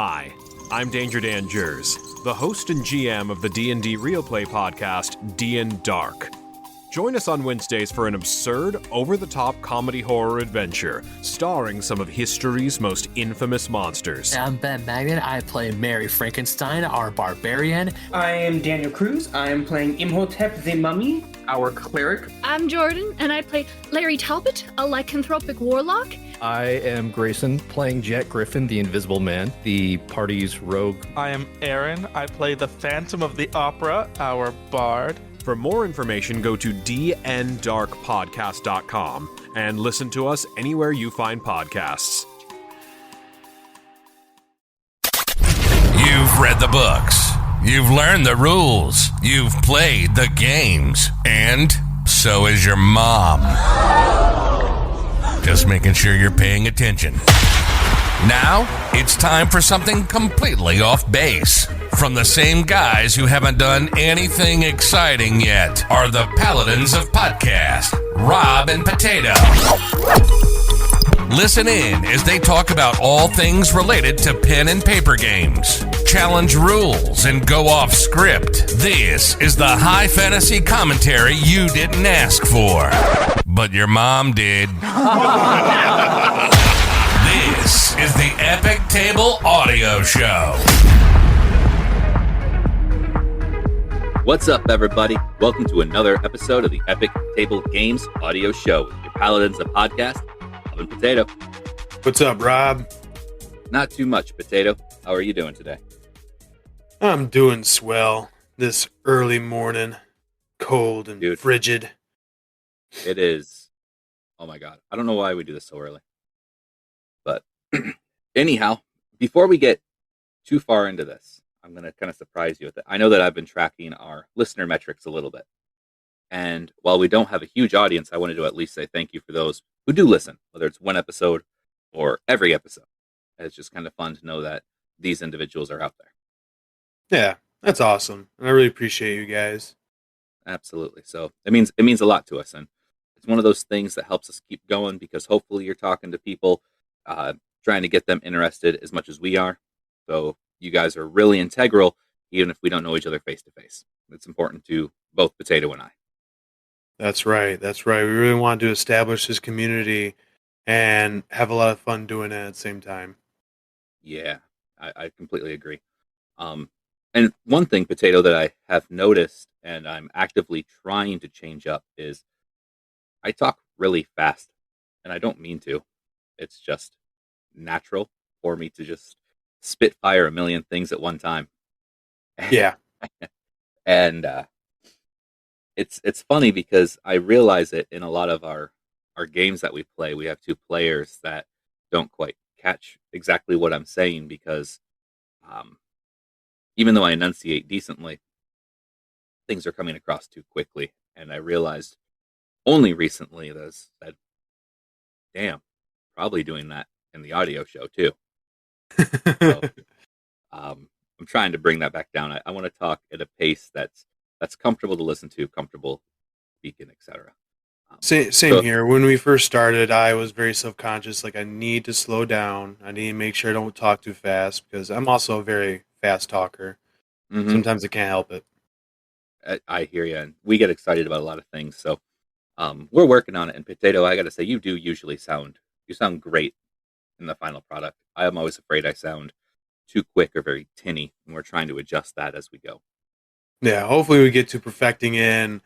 Hi, I'm Danger Dan Jers, the host and GM of the D&D Real Play podcast, D&D Dark. Join us on Wednesdays for an absurd, over-the-top comedy horror adventure, starring some of history's most infamous monsters. I'm Ben Magnet. I play Mary Frankenstein, our barbarian. I am Daniel Cruz. I am playing Imhotep the Mummy, our cleric. I'm Jordan, and I play Larry Talbot, a lycanthropic warlock. I am Grayson, playing Jack Griffin, the Invisible Man, the party's rogue. I am Aaron. I play the Phantom of the Opera, our bard. For more information, go to dndarkpodcast.com and listen to us anywhere you find podcasts. You've read the books. You've learned the rules. You've played the games. And so is your mom. Just making sure you're paying attention. Now, it's time for something completely off base. From the same guys who haven't done anything exciting yet are the Paladins of Podcast, Rob and Potato. Listen in as they talk about all things related to pen and paper games, challenge rules, and go off script. This is the high fantasy commentary you didn't ask for, but your mom did. This is the Epic Table Audio Show. What's up, everybody? Welcome to another episode of the Epic Table Games Audio Show with your Paladins of Podcast, Rob and Potato. What's up, Rob? Not too much, Potato. How are you doing today? I'm doing swell this early morning, cold and frigid. It is. Oh my God. I don't know why we do this so early. But anyhow, before we get too far into this, I'm going to kind of surprise you with it. I know that I've been tracking our listener metrics a little bit. And while we don't have a huge audience, I wanted to at least say thank you for those who do listen, whether it's one episode or every episode. It's just kind of fun to know that these individuals are out there. Yeah, that's awesome. And I really appreciate you guys. Absolutely. So it means a lot to us. And it's one of those things that helps us keep going because hopefully you're talking to people, trying to get them interested as much as we are. So you guys are really integral, even if we don't know each other face to face. It's important to both Potato and I. That's right. That's right. We really want to establish this community and have a lot of fun doing it at the same time. Yeah, I completely agree. And one thing, Potato, that I have noticed and I'm actively trying to change up is I talk really fast, and I don't mean to. It's just natural for me to just spitfire a million things at one time. Yeah. And it's funny because I realize it in a lot of our games that we play. We have two players that don't quite catch exactly what I'm saying because even though I enunciate decently, things are coming across too quickly. And I realized only recently that I said, damn, probably doing that in the audio show too. So, I'm trying to bring that back down. I want to talk at a pace that's comfortable to listen to, comfortable speaking, etc. Same here. When we first started, I was very self-conscious. Like, I need to slow down. I need to make sure I don't talk too fast because I'm also a very fast talker. Mm-hmm. Sometimes I can't help it. I hear you, and we get excited about a lot of things. So we're working on it. And Potato, I got to say, you do usually sound great in the final product. I am always afraid I sound too quick or very tinny, and we're trying to adjust that as we go. Yeah, hopefully we get to perfecting in.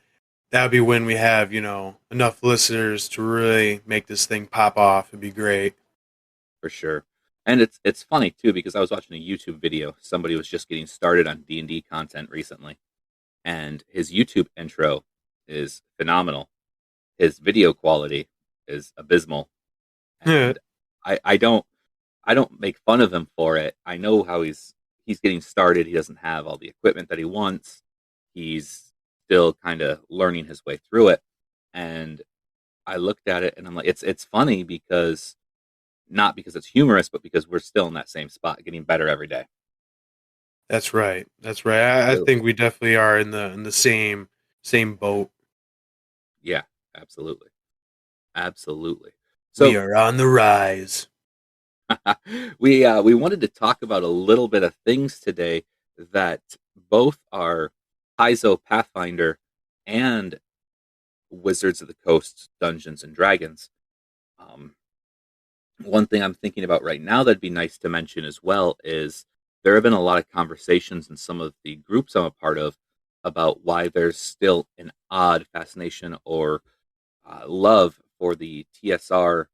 That would be when we have, enough listeners to really make this thing pop off. It'd be great. For sure. And it's funny, too, because I was watching a YouTube video. Somebody was just getting started on D&D content recently. And his YouTube intro is phenomenal. His video quality is abysmal. And I don't make fun of him for it. I know how he's getting started. He doesn't have all the equipment that he wants. He's still kind of learning his way through it. And I looked at it and I'm like, it's funny because not because it's humorous, but because we're still in that same spot, getting better every day. That's right. That's right. I think we definitely are in the same boat. Yeah, absolutely. Absolutely. So we are on the rise. We wanted to talk about a little bit of things today that both are Paizo Pathfinder and Wizards of the Coast Dungeons and Dragons. Um, One thing I'm thinking about right now that'd be nice to mention as well is there have been a lot of conversations in some of the groups I'm a part of about why there's still an odd fascination or love for the TSR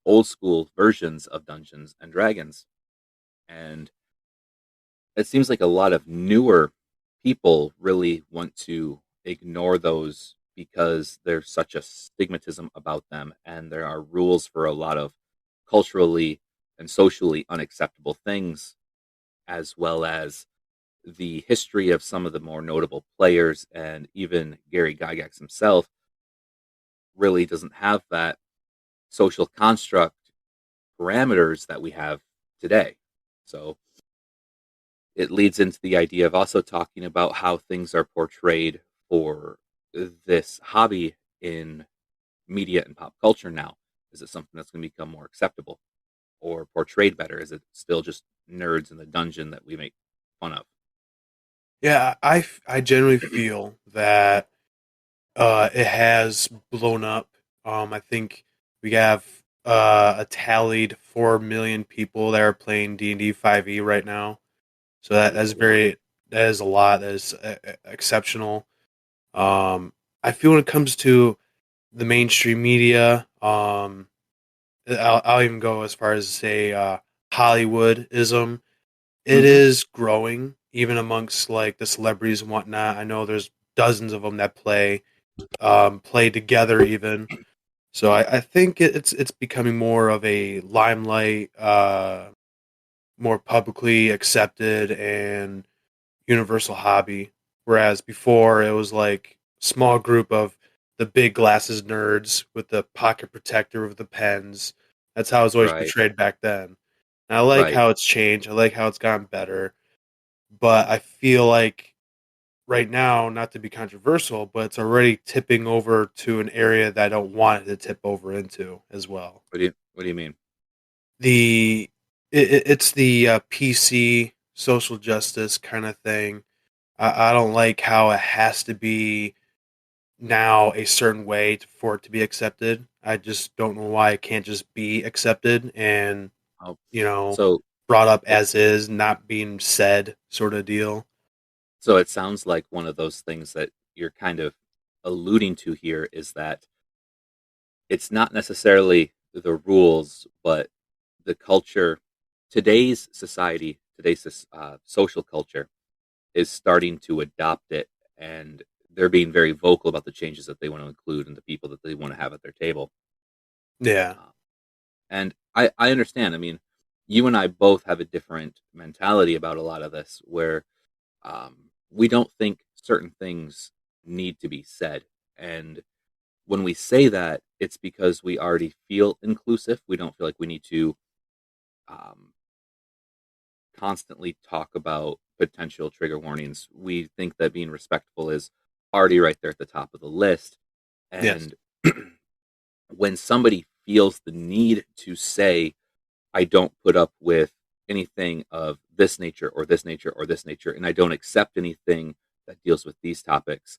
old school versions of Dungeons and Dragons. And it seems like a lot of newer people really want to ignore those because there's such a stigmatism about them, and there are rules for a lot of culturally and socially unacceptable things, as well as the history of some of the more notable players, and even Gary Gygax himself really doesn't have that social construct parameters that we have today. So it leads into the idea of also talking about how things are portrayed for this hobby in media and pop culture now. Is it something that's going to become more acceptable or portrayed better? Is it still just nerds in the dungeon that we make fun of? Yeah, I generally feel that it has blown up. I think we have a tallied 4 million people that are playing D&D 5e right now. So that is a lot. That is exceptional. I feel when it comes to the mainstream media, I'll even go as far as to say Hollywoodism. It is growing even amongst like the celebrities and whatnot. I know there's dozens of them that play together even. So I think it's becoming more of a limelight, more publicly accepted and universal hobby. Whereas before it was like small group of the big glasses nerds with the pocket protector with the pens. That's how it was always Right, portrayed back then. And I like right. how it's changed. I like how it's gotten better. But I feel like right now, not to be controversial, but it's already tipping over to an area that I don't want it to tip over into as well. What do you mean? The it's the PC social justice kind of thing. I don't like how it has to be now a certain way for it to be accepted. I just don't know why it can't just be accepted and Oh, you know so brought up it as is, not being said, sort of deal. so it sounds like one of those things that you're kind of alluding to here is that it's not necessarily the rules, but the culture. Today's society, social culture, is starting to adopt it, and they're being very vocal about the changes that they want to include and the people that they want to have at their table. Yeah, Uh, and I understand. I mean, you and I both have a different mentality about a lot of this, where we don't think certain things need to be said. And when we say that, it's because we already feel inclusive. We don't feel like we need to um, constantly talk about potential trigger warnings. We think that being respectful is already right there at the top of the list. yes, And when somebody feels the need to say, I don't put up with anything of this nature or this nature or this nature, and I don't accept anything that deals with these topics,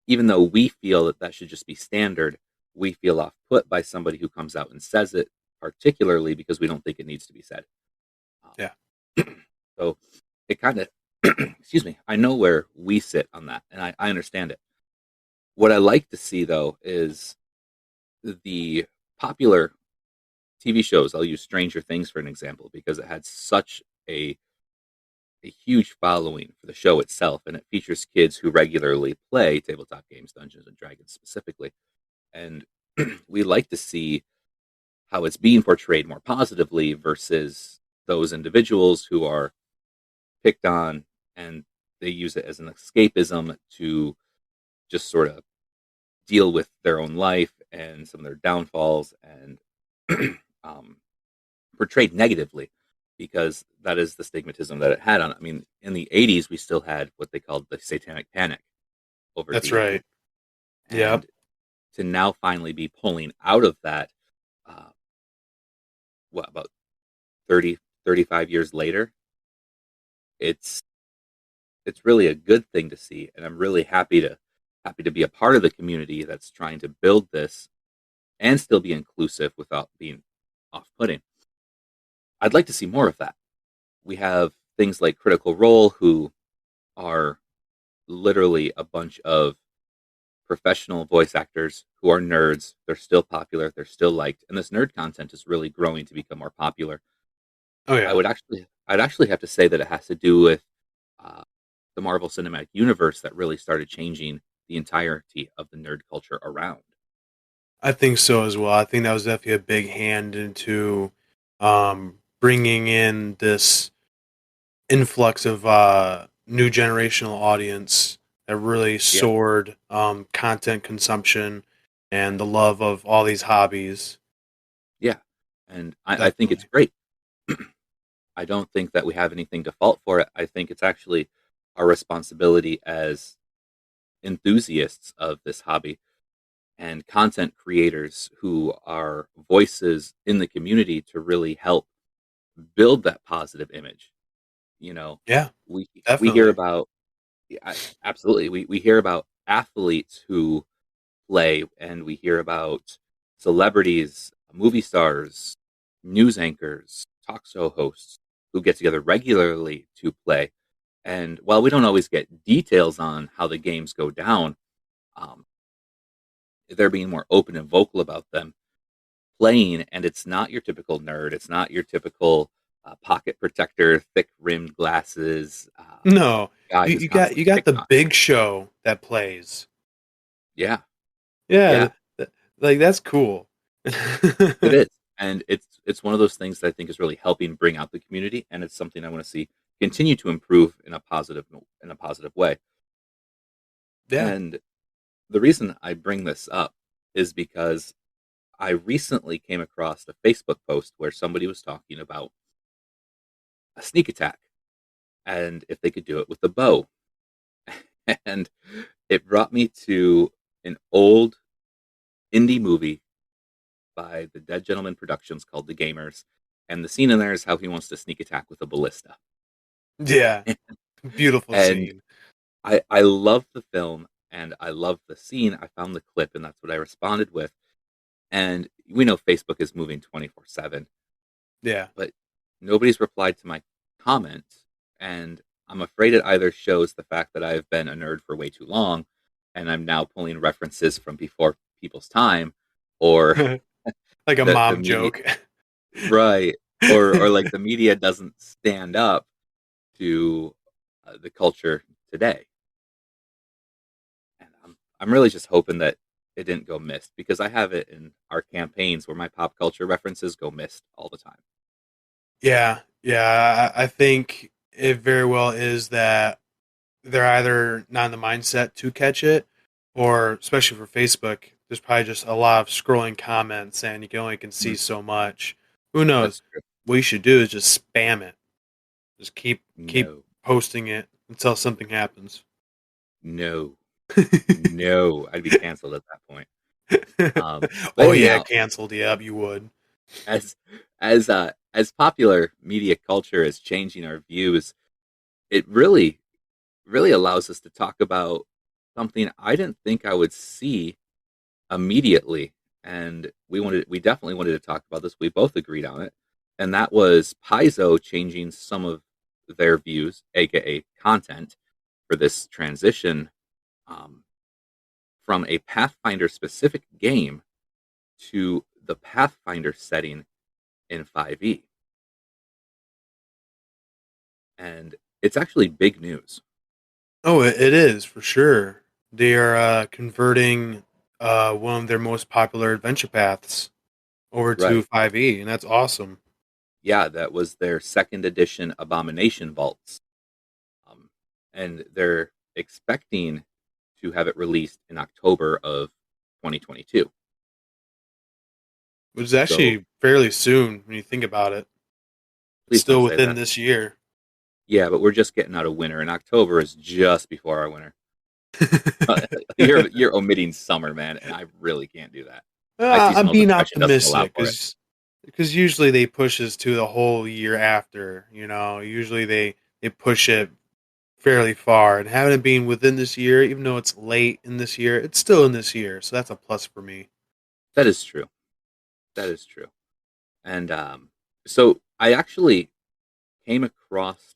even though we feel that that should just be standard, we feel off put by somebody who comes out and says it, particularly because we don't think it needs to be said. yeah, So it kind of, excuse me, I know where we sit on that, and I understand it. What I like to see, though, is the popular TV shows. I'll use Stranger Things for an example because it had such a huge following for the show itself, and it features kids who regularly play tabletop games, Dungeons and Dragons specifically. And we like to see how it's being portrayed more positively versus those individuals who are picked on and they use it as an escapism to just sort of deal with their own life and some of their downfalls and um, portrayed negatively because that is the stigmatism that it had on it. I mean, in the 80s, we still had what they called the satanic panic over that's D&D. right. Yep. And to now finally be pulling out of that, uh, what, about 30, 35 years later, it's really a good thing to see, and I'm really happy to be a part of the community that's trying to build this and still be inclusive without being off-putting. I'd like to see more of that. We have things like Critical Role, who are literally a bunch of professional voice actors who are nerds. They're still popular, they're still liked, and this nerd content is really growing to become more popular. Oh yeah. I'd actually have to say that it has to do with the Marvel Cinematic Universe that really started changing the entirety of the nerd culture around. I think so as well. I think that was definitely a big hand into bringing in this influx of new generational audience that really soared content consumption and the love of all these hobbies. Yeah, and I think it's great. I don't think that we have anything to fault for it. I think it's actually our responsibility as enthusiasts of this hobby and content creators who are voices in the community to really help build that positive image. Yeah, we definitely. hear about absolutely we hear about athletes who play, and we hear about celebrities, movie stars, news anchors, talk show hosts who get together regularly to play. And while we don't always get details on how the games go down, they're being more open and vocal about them playing, and it's not your typical nerd. It's not your typical pocket protector, thick rimmed glasses. No, Guy you got the big show that plays. Yeah, yeah. Like that's cool. It is, and it's one of those things that I think is really helping bring out the community, and it's something I want to see continue to improve in a positive way. Yeah. And the reason I bring this up is because I recently came across a Facebook post where somebody was talking about a sneak attack and if they could do it with a bow. And it brought me to an old indie movie by the Dead Gentleman Productions called The Gamers. And the scene in there is how he wants to sneak attack with a ballista. Yeah. Beautiful scene. I love the film and I love the scene. I found the clip and that's what I responded with. And we know Facebook is moving 24/7. Yeah. But nobody's replied to my comment. And I'm afraid it either shows the fact that I've been a nerd for way too long and I'm now pulling references from before people's time, or like a mom joke. Right. Or like the media doesn't stand up to the culture today. And I'm really just hoping that it didn't go missed, because I have it in our campaigns where my pop culture references go missed all the time. Yeah. I think it very well is that they're either not in the mindset to catch it, or especially for Facebook, there's probably just a lot of scrolling comments and you can only see so much. Who knows? What you should do is just spam it. Just keep posting it until something happens. No, I'd be canceled at that point. Canceled. Yeah, you would. As popular media culture is changing our views, it really allows us to talk about something I didn't think I would see immediately. And we definitely wanted to talk about this. We both agreed on it. And that was Paizo changing some of their views, aka content, for this transition from a Pathfinder specific game to the Pathfinder setting in 5e. And it's actually big news. Oh, it is for sure. They are converting one of their most popular adventure paths over to 5e, and that's awesome. Yeah, that was their second edition Abomination Vaults. And they're expecting to have it released in October of 2022. Which is actually fairly soon when you think about it. Still within this year. Yeah, but we're just getting out of winter, and October is just before our winter. You're omitting summer, man, and I really can't do that. I'm being optimistic because because usually they push us to the whole year after. Usually they push it fairly far, and having it being within this year, even though it's late in this year, it's still in this year, so that's a plus for me. That is true. That is true. And so I actually came across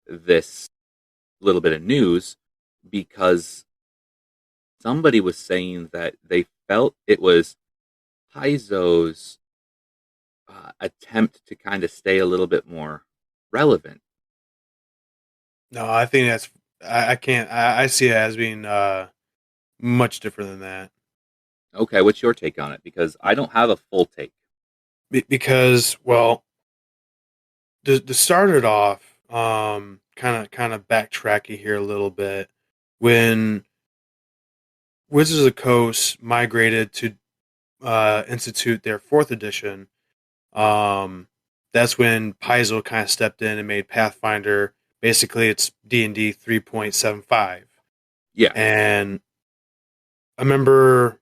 this little bit of news because somebody was saying that they felt it was Paizo's attempt to kind of stay a little bit more relevant. No, I think that's I can't I see it as being much different than that. Okay, what's your take on it? Because I don't have a full take. Because, well, to start it off, kind of backtracky here a little bit. When Wizards of the Coast migrated to institute their fourth edition, that's when Paizo kind of stepped in and made Pathfinder. Basically, it's D&D 3.75. Yeah. And I remember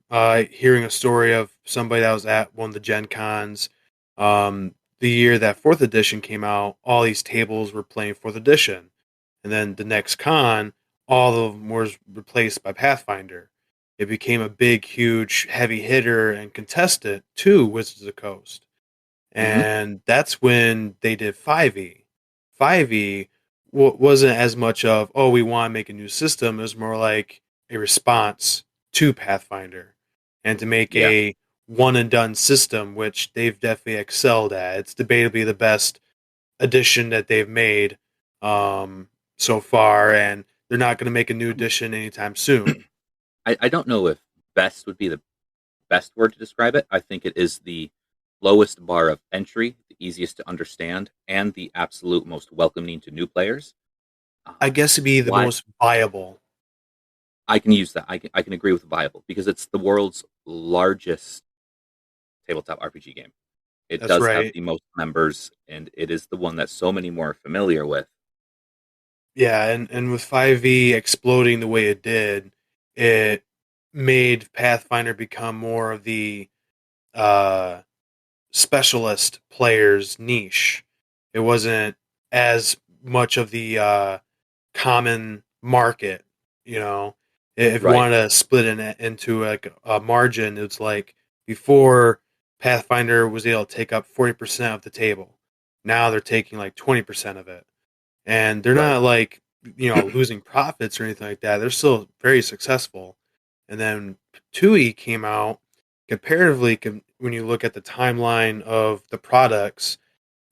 hearing a story of somebody that was at one of the Gen Cons. The year that fourth edition came out, all these tables were playing fourth edition. And then the next con, all of them were replaced by Pathfinder. It became a big, huge, heavy hitter and contestant to Wizards of the Coast. And that's when they did 5e. 5e wasn't as much of, oh, we want to make a new system. It was more like a response to Pathfinder and to make a one and done system, which they've definitely excelled at. It's debatably the best edition that they've made so far, and they're not going to make a new edition anytime soon. I don't know if best would be the best word to describe it. I think it is the lowest bar of entry, the easiest to understand, and the absolute most welcoming to new players. I guess it'd be the most viable. I can use that. I can agree with viable because it's the world's largest tabletop RPG game. It That's does right. have the most members, and it is the one that so many more are familiar with. Yeah, and with 5e exploding the way it did, it made Pathfinder become more of the specialist player's niche. It wasn't as much of the common market, If you wanted to split it into like a margin, it's like before Pathfinder was able to take up 40% of the table. Now they're taking like 20% of it. And they're not like, losing profits or anything like that. They're still very successful. And then 2E came out. Comparatively, when you look at the timeline of the products,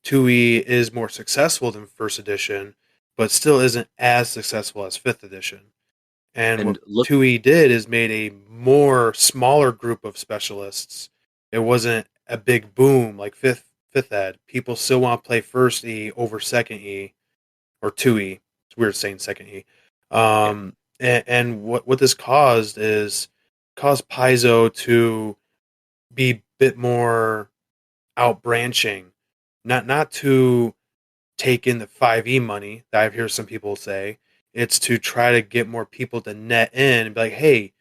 2E is more successful than first edition, but still isn't as successful as fifth edition. And what 2E did is made a more smaller group of specialists. It wasn't a big boom like fifth ed. People still want to play first E over second E or 2E. It's weird saying second E. And what this caused Paizo to be a bit more outbranching, not to take in the 5e money that I've heard some people say. It's to try to get more people to net in and be like, hey,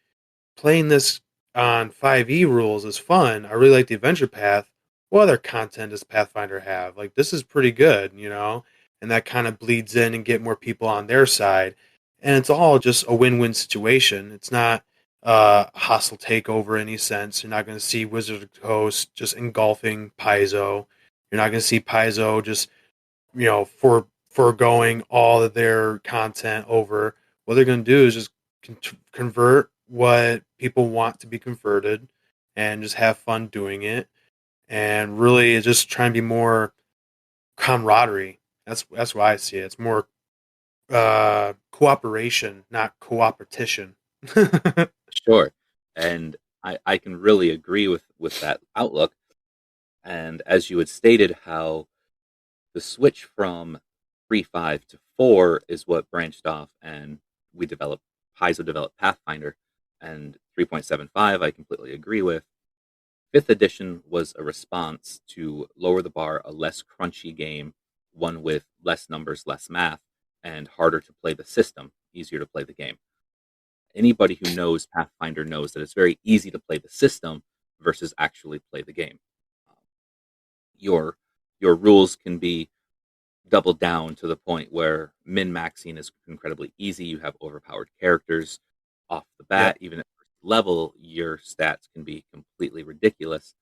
playing this on 5e rules is fun. I really like the adventure path. What other content does Pathfinder have? Like, this is pretty good, And that kind of bleeds in and get more people on their side. And it's all just a win-win situation. It's not a hostile takeover in any sense. You're not going to see Wizards of the Coast just engulfing Paizo. You're not going to see Paizo just, foregoing all of their content over. What they're going to do is just convert what people want to be converted and just have fun doing it. And really just try and be more camaraderie. That's why I see it. It's more cooperation, not cooperation. Sure. And I can really agree with that outlook. And as you had stated, how the switch from 3.5 to 4 is what branched off, and Paizo developed Pathfinder, and 3.75 I completely agree with. 5th edition was a response to lower the bar, a less crunchy game, one with less numbers, less math, and harder to play the system, easier to play the game. Anybody who knows Pathfinder knows that it's very easy to play the system versus actually play the game. your your rules can be doubled down to the point where min-maxing is incredibly easy. You have overpowered characters off the bat. Yep. Even at first level, your stats can be completely ridiculous.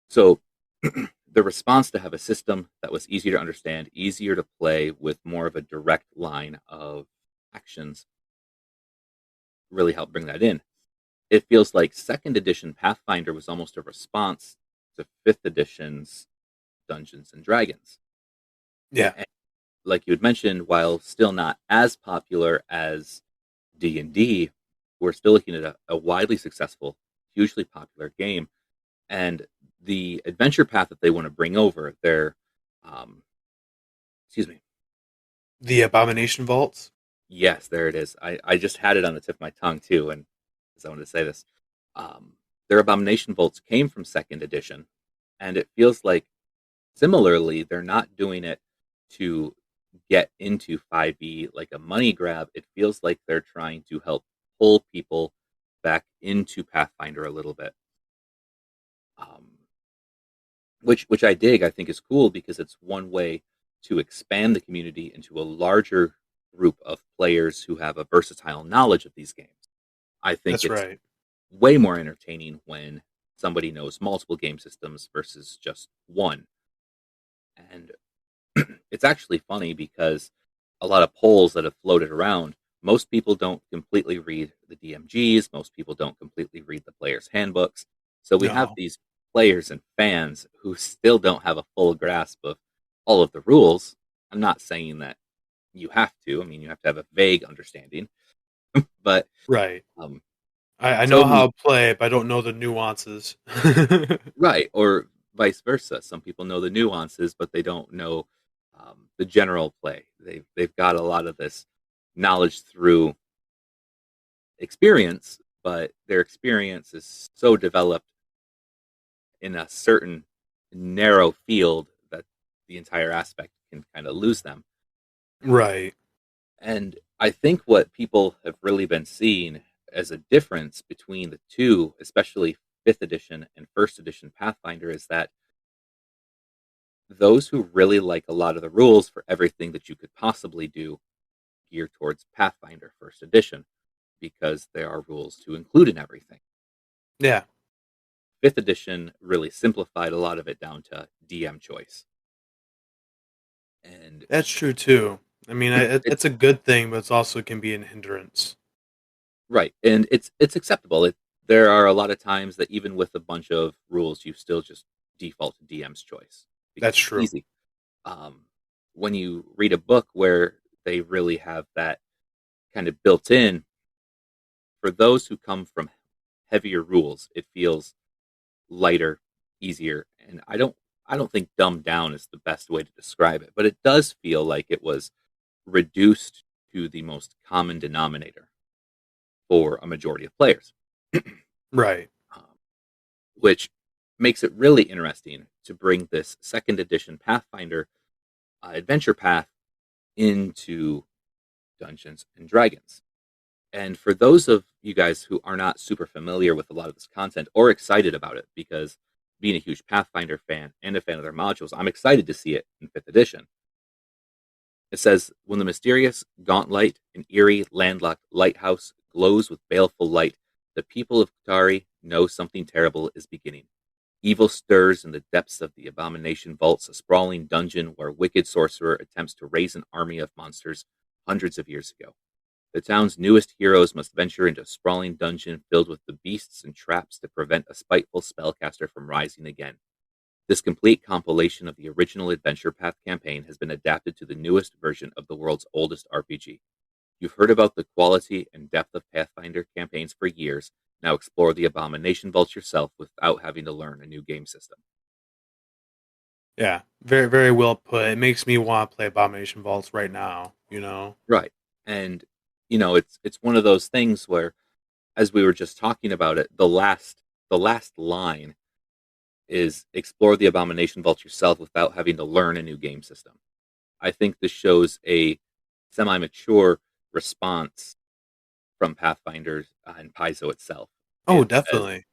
So the response to have a system that was easier to understand, easier to play with more of a direct line of actions really helped bring that in. It feels like second edition Pathfinder was almost a response to fifth edition's Dungeons and Dragons. Yeah. And like you had mentioned, while still not as popular as D&D, we're still looking at a widely successful, hugely popular game. And the adventure path that they want to bring over, their, excuse me, The Abomination Vaults. yes, there it is. I just had it on the tip of my tongue too, and because I wanted to say this, their Abomination Vaults came from second edition, and it feels like similarly they're not doing it to get into 5e like a money grab. It feels like they're trying to help pull people back into Pathfinder a little bit. Which I dig. I think is cool because it's one way to expand the community into a larger group of players who have a versatile knowledge of these games. I think That's it's right. way more entertaining when somebody knows multiple game systems versus just one. And it's actually funny because a lot of polls that have floated around, most people don't completely read the DMGs, most people don't completely read the player's handbooks. So we have No. these players and fans who still don't have a full grasp of all of the rules. I'm not saying that you have to. I mean, you have to have a vague understanding. But Right. um, I so know how many, to play, but I don't know the nuances. right, or vice versa. Some people know the nuances, but they don't know the general play. They've got a lot of this knowledge through experience, but their experience is so developed in a certain narrow field that the entire aspect can kind of lose them. Right. And I think what people have really been seeing as a difference between the two, especially fifth edition and first edition Pathfinder, is that those who really like a lot of the rules for everything that you could possibly do gear towards Pathfinder first edition because there are rules to include in everything. Yeah. Fifth edition really simplified a lot of it down to DM choice. And That's true too. I mean, it's it's a good thing, but it also can be an hindrance. right, and it's acceptable. There are a lot of times that even with a bunch of rules, you still just default to DM's choice because That's it's true. easy. Um, when you read a book where they really have that kind of built in, for those who come from heavier rules, it feels lighter, easier, and I don't think dumbed down is the best way to describe it, but it does feel like it was reduced to the most common denominator for a majority of players. Right. um, which makes it really interesting to bring this second edition Pathfinder adventure path into Dungeons and Dragons. And for those of you guys who are not super familiar with a lot of this content or excited about it, because being a huge Pathfinder fan and a fan of their modules, I'm excited to see it in 5th edition. It says, when the mysterious gauntlet, an eerie, landlocked lighthouse glows with baleful light, the people of Qatari know something terrible is beginning. Evil stirs in the depths of the Abomination Vaults, a sprawling dungeon where wicked sorcerer attempts to raise an army of monsters hundreds of years ago. The town's newest heroes must venture into a sprawling dungeon filled with the beasts and traps to prevent a spiteful spellcaster from rising again. This complete compilation of the original Adventure Path campaign has been adapted to the newest version of the world's oldest RPG. You've heard about the quality and depth of Pathfinder campaigns for years. Now explore the Abomination Vaults yourself without having to learn a new game system. Yeah. Very, very well put. It makes me want to play Abomination Vaults right now, you know? Right. And it's one of those things where, as we were just talking about it, the last line is explore the Abomination Vault yourself without having to learn a new game system. I think this shows a semi-mature response from Pathfinder and Paizo itself. Oh, It definitely.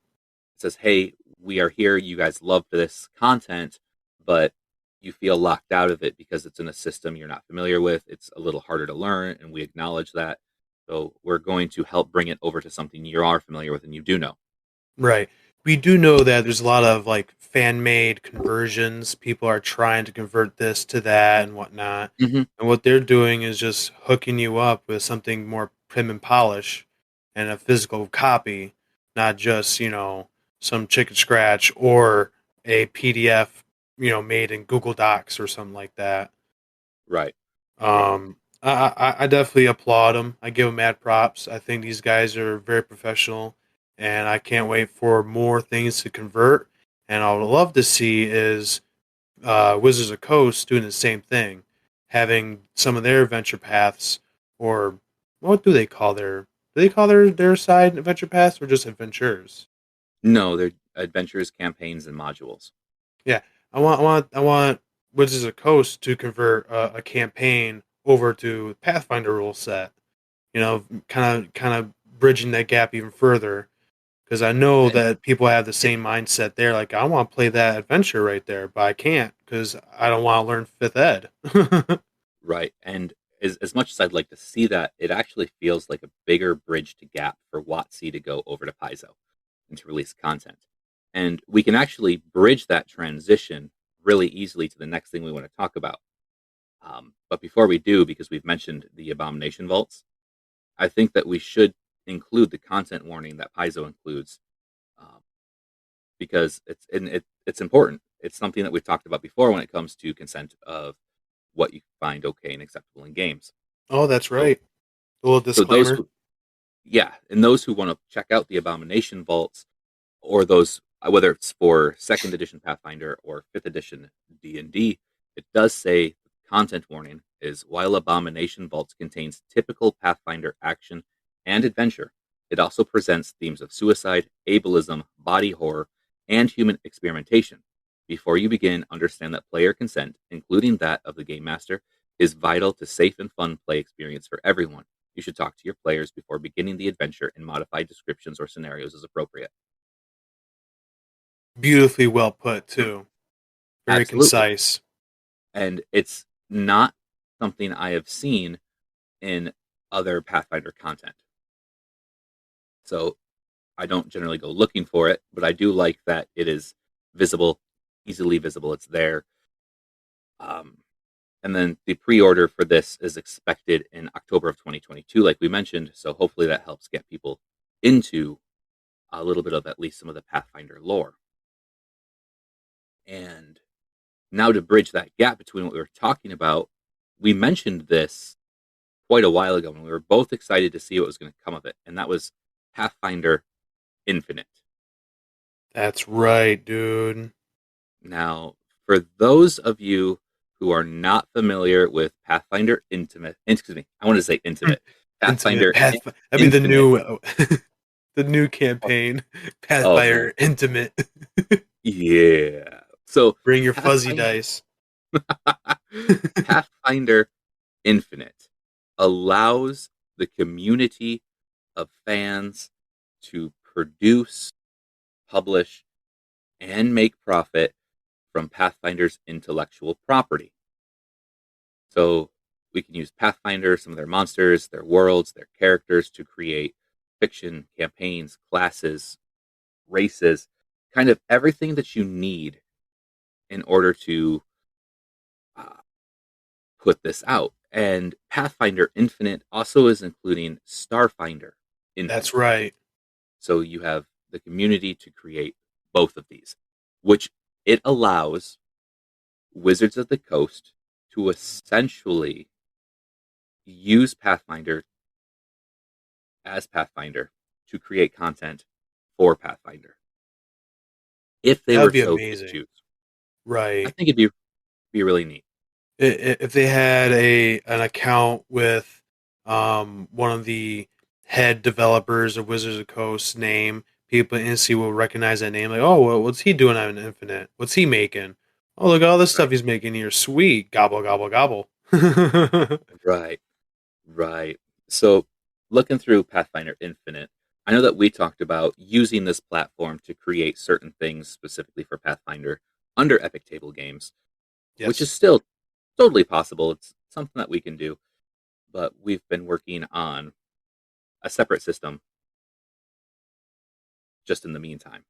says, hey, we are here. You guys love this content. but you feel locked out of it because it's in a system you're not familiar with. It's a little harder to learn, and we acknowledge that. So we're going to help bring it over to something you are familiar with and you do know. Right. We do know that there's a lot of like fan-made conversions. People are trying to convert this to that and whatnot. Mm-hmm. And what they're doing is just hooking you up with something more prim and polish and a physical copy, not just, some chicken scratch or a PDF, made in Google Docs or something like that. Right. I definitely applaud them. I give them mad props. I think these guys are very professional, and I can't wait for more things to convert. And I would love to see is Wizards of the Coast doing the same thing, having some of their adventure paths, or what do they call their side adventure paths, or just adventures? No, they're adventures, campaigns, and modules. Yeah, I want Wizards of the Coast to convert a campaign over to Pathfinder rule set. Kind of bridging that gap even further, because I know that people have the same mindset there. Like, I want to play that adventure right there, but I can't because I don't want to learn fifth ed. Right. And as much as I'd like to see that, it actually feels like a bigger bridge to gap for WotC to go over to Paizo and to release content. And we can actually bridge that transition really easily to the next thing we want to talk about. But before we do, because we've mentioned the Abomination Vaults, I think that we should include the content warning that Paizo includes, because it's important. It's something that we've talked about before when it comes to consent of what you find okay and acceptable in games. Oh, that's right. A little disclaimer. And those who want to check out the Abomination Vaults, or those, whether it's for 2nd edition Pathfinder or 5th edition D&D, it does say content warning is while Abomination Vaults contains typical Pathfinder action and adventure, it also presents themes of suicide, ableism, body horror, and human experimentation. Before you begin, understand that player consent, including that of the game master, is vital to safe and fun play experience for everyone. You should talk to your players before beginning the adventure and modify descriptions or scenarios as appropriate. Beautifully well put, too. Very Absolutely. concise. And it's not something I have seen in other Pathfinder content. So I don't generally go looking for it, but I do like that it is visible, easily visible. It's there. And then the pre-order for this is expected in October of 2022, like we mentioned. So hopefully that helps get people into a little bit of at least some of the Pathfinder lore. And now to bridge that gap between what we were talking about, we mentioned this quite a while ago when we were both excited to see what was going to come of it. And that was Pathfinder Infinite. That's right, dude. Now, for those of you who are not familiar with Pathfinder Intimate, I want to say Intimate. Pathfinder the new campaign, Pathfinder Intimate. Yeah. So bring your fuzzy dice. Pathfinder Infinite allows the community of fans to produce, publish, and make profit from Pathfinder's intellectual property. So we can use Pathfinder, some of their monsters, their worlds, their characters to create fiction, campaigns, classes, races, kind of everything that you need in order to put this out. And Pathfinder Infinite also is including Starfinder Infinite. That's right. So you have the community to create both of these, which it allows Wizards of the Coast to essentially use Pathfinder as Pathfinder to create content for Pathfinder. If they were so to choose. Right. I think it'd be really neat. If they had an account with one of the head developers of Wizards of the Coast's name, people instantly will recognize that name. Like, oh, what's he doing on Infinite? What's he making? Oh, look at all this stuff he's making here. Sweet. Gobble, gobble, gobble. Right. So looking through Pathfinder Infinite, I know that we talked about using this platform to create certain things specifically for Pathfinder under Epic Table Games, Yes. which is still totally possible. It's something that we can do, but we've been working on a separate system just in the meantime.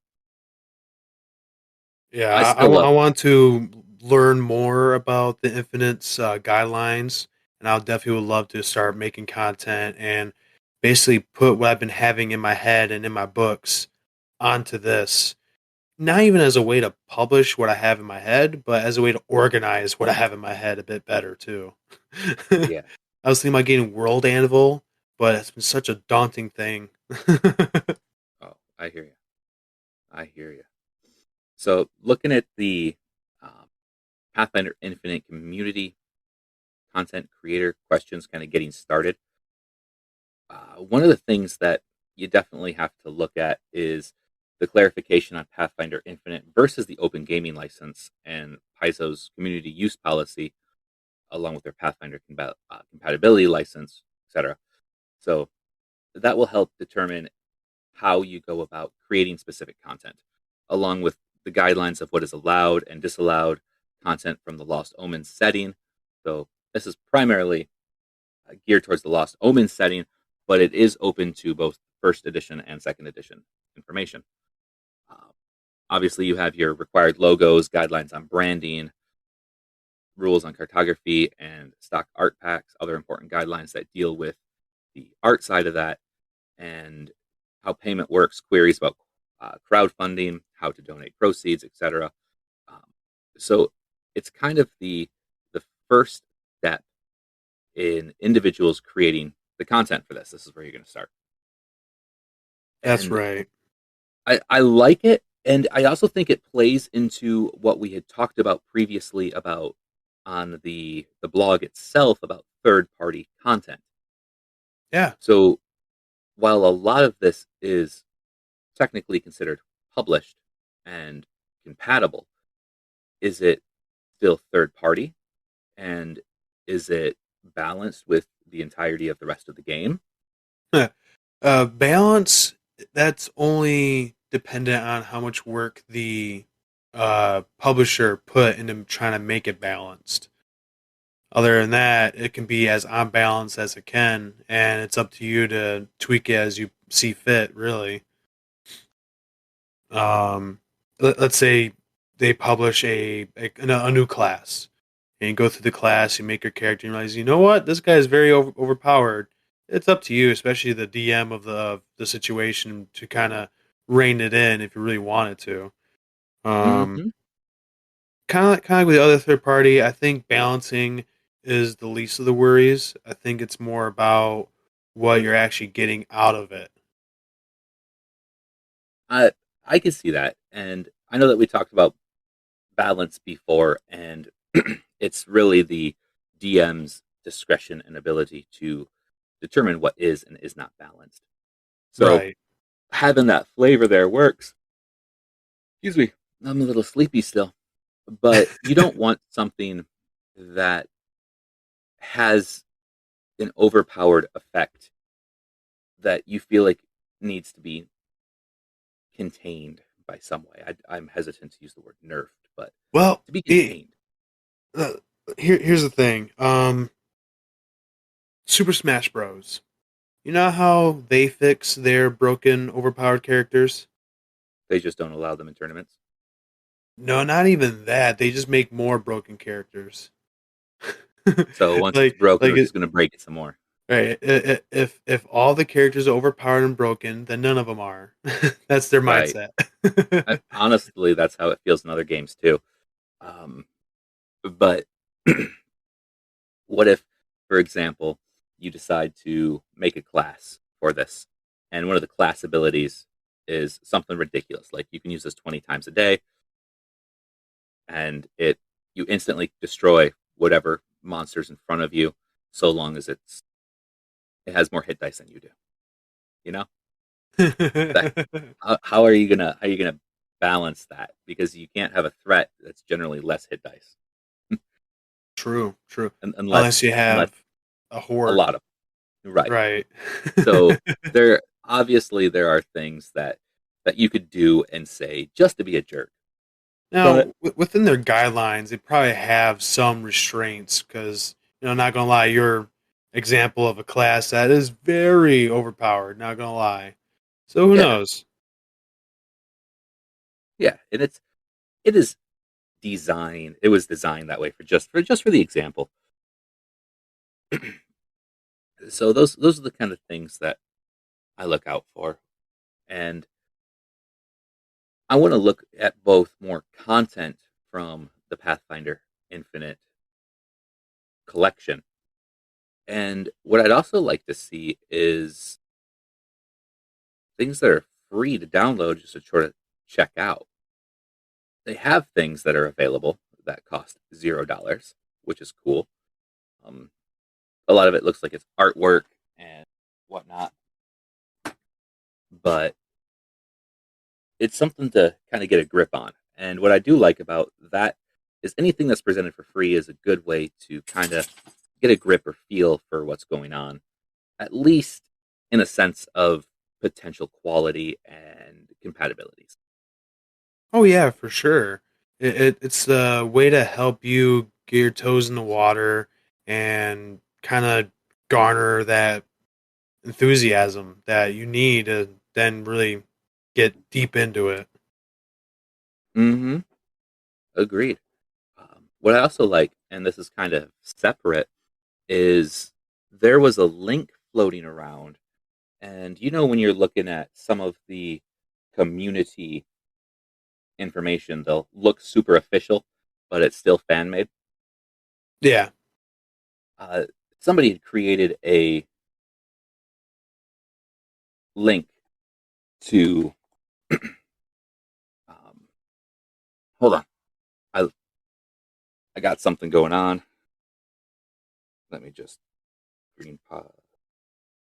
Yeah, I I still love. want to learn more about the Infinite's guidelines, and I'll definitely would love to start making content and basically put what I've been having in my head and in my books onto this. Not even as a way to publish what I have in my head, but as a way to organize what I have in my head a bit better too. Yeah. I was thinking about getting World Anvil, but it's been such a daunting thing. Oh, I hear you. I hear you. So, looking at the Pathfinder Infinite community content creator questions, kind of getting started, one of the things that you definitely have to look at is the clarification on Pathfinder Infinite versus the Open Gaming License and Paizo's community use policy, along with their Pathfinder compatibility license, etc. So that will help determine how you go about creating specific content, along with the guidelines of what is allowed and disallowed content from the Lost Omens setting. So this is primarily geared towards the Lost Omens setting, but it is open to both first edition and second edition information. Obviously, you have your required logos, guidelines on branding, rules on cartography and stock art packs, other important guidelines that deal with the art side of that, and how payment works, queries about crowdfunding, how to donate proceeds, etc. So it's kind of the first step in individuals creating the content for this. This is where you're going to start. That's And right. I like it, and I also think it plays into what we had talked about previously about on the blog itself about third-party content. Yeah. So while a lot of this is technically considered published and compatible, is it still third-party? And is it balanced with the entirety of the rest of the game? Balance, that's only dependent on how much work the publisher put into trying to make it balanced. Other than that, it can be as unbalanced as it can, and it's up to you to tweak it as you see fit, really. Let's say they publish a new class, and you go through the class, you make your character, and you realize, you know what, this guy is very overpowered. It's up to you, especially the DM of the situation, to kind of rein it in if you really wanted to. Mm-hmm. Kind of like with the other third party, I think balancing is the least of the worries. I think it's more about what you're actually getting out of it. I can see that, and I know that we talked about balance before, and it's really the DM's discretion and ability to determine what is and is not balanced. So Right. having that flavor there works. Excuse me, I'm a little sleepy still, but you don't want something that has an overpowered effect that you feel like needs to be contained by some way. I'm hesitant to use the word nerfed, but Well, to be contained. here's the thing. Super Smash Bros. You know how they fix their broken, overpowered characters? They just don't allow them in tournaments. No, not even that. They just make more broken characters. So once it's broken, like we're just going to break it some more. right. If all the characters are overpowered and broken, then none of them are. That's their Right. mindset. Honestly, that's how it feels in other games too. But what if, for example, you decide to make a class for this, and one of the class abilities is something ridiculous, like you can use this 20 times a day, and you instantly destroy whatever monsters in front of you, so long as it has more hit dice than you do. You know, how are you gonna balance that? Because you can't have a threat that's generally less hit dice. True. Unless you have a horde. a lot of right. Right. So there are things that you could do and say just to be a jerk. Now, But within their guidelines, they probably have some restraints because, not going to lie, your example of a class that is very overpowered, not going to lie. So who yeah, knows? yeah, and it is designed. It was designed that way for the example. So those are the kind of things that I look out for, and I want to look at both more content from the Pathfinder Infinite collection, and what I'd also like to see is things that are free to download just to sort of check out. They have things that are available that cost $0, which is cool. A lot of it looks like it's artwork and whatnot, but it's something to kind of get a grip on. And what I do like about that is anything that's presented for free is a good way to kind of get a grip or feel for what's going on, at least in a sense of potential quality and compatibilities. Oh yeah, for sure. It's a way to help you get your toes in the water and kind of garner that enthusiasm that you need to then really get deep into it. Mm-hmm. Agreed. What I also like, and this is kind of separate, is there was a link floating around, and when you're looking at some of the community information, they'll look super official, but it's still fan made. Yeah. Somebody had created a link to. Hold on, I got something going on. Let me just green pause.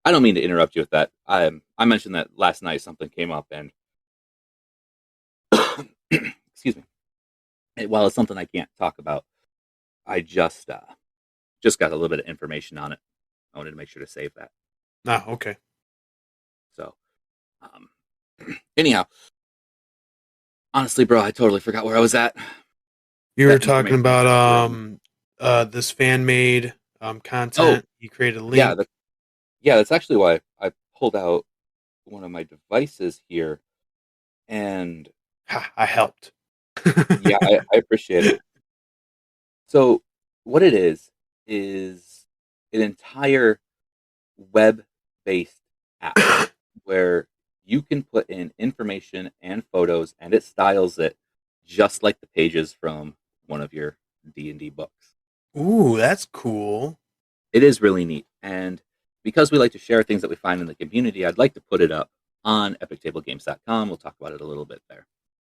I don't mean to interrupt you with that. I mentioned that last night something came up, and excuse me. While it's something I can't talk about, I just got a little bit of information on it. I wanted to make sure to save that. Ah, okay. So, anyhow, honestly, bro, I totally forgot where I was at. You That were talking information about this fan made content. You created a link. That's actually why I pulled out one of my devices here, and I helped. yeah, I appreciate it. So what it is an entire web-based app where you can put in information and photos, and it styles it just like the pages from one of your D&D books. Ooh, that's cool. It is really neat, and because we like to share things that we find in the community, I'd like to put it up on epictablegames.com. We'll talk about it a little bit there.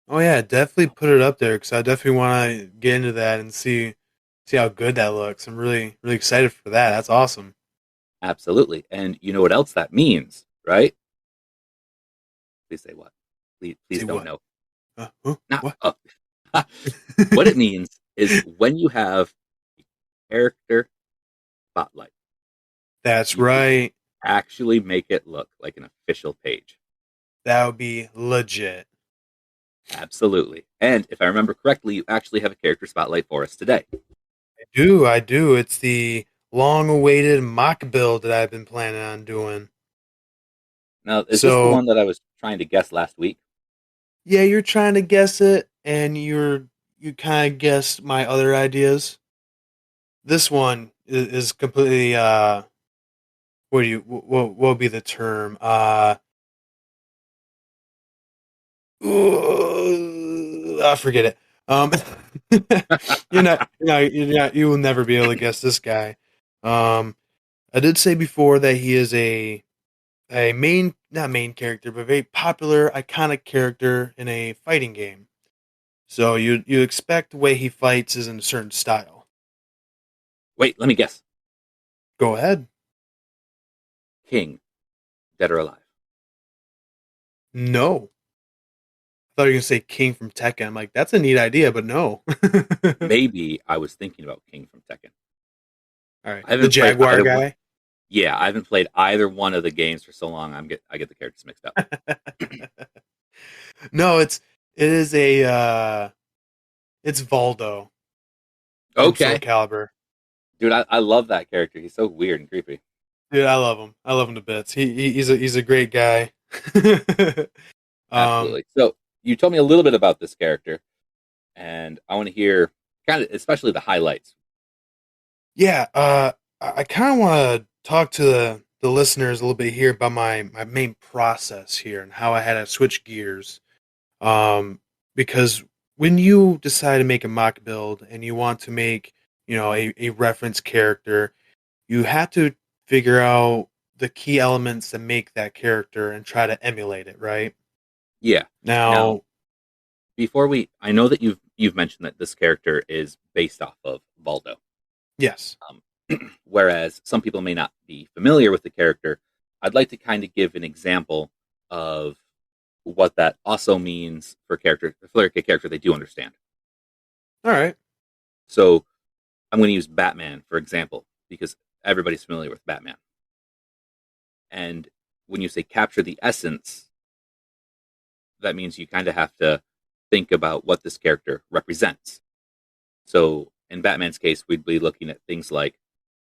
Oh yeah, definitely put it up there because I definitely want to get into that and see how good that looks. I'm really really excited for that. That's awesome. Absolutely. And you know what else that means, right? Please say what? Please Say don't what? know. What? What it means is when you have character spotlight, That's you can right. actually make it look like an official page. That would be legit. Absolutely. And if I remember correctly, you actually have a character spotlight for us today. I do. It's the long-awaited mock build that I've been planning on doing. Now, is this the one that I was trying to guess last week? Yeah, you're trying to guess it, and you kind of guessed my other ideas. This one is completely what would be the term? I forget it. You will never be able to guess this guy. I did say before that he is a not main character, but very popular, iconic character in a fighting game. So you expect the way he fights is in a certain style. Wait, let me guess. Go ahead. King, dead or alive? No. I thought you were going to say King from Tekken. I'm like, that's a neat idea, but no. Maybe I was thinking about King from Tekken. All right. The Jaguar guy? Yeah, I haven't played either one of the games for so long. I get the characters mixed up. No, it is a It's Voldo from Soul Okay, Calibur. dude, I love that character. He's so weird and creepy. Dude, I love him. I love him to bits. He's a great guy. um, Absolutely. So you told me a little bit about this character, and I want to hear kind of, especially the highlights. yeah, I kind of want to talk to the listeners a little bit here about my main process here and how I had to switch gears. Because when you decide to make a mock build and you want to make, a reference character, you have to figure out the key elements that make that character and try to emulate it, right? Yeah. Now, Now, I know that you've mentioned that this character is based off of Valdo. yes. Whereas some people may not be familiar with the character, I'd like to kind of give an example of what that also means for a character they do understand. All right. So I'm going to use Batman, for example, because everybody's familiar with Batman. And when you say capture the essence, that means you kind of have to think about what this character represents. So in Batman's case, we'd be looking at things like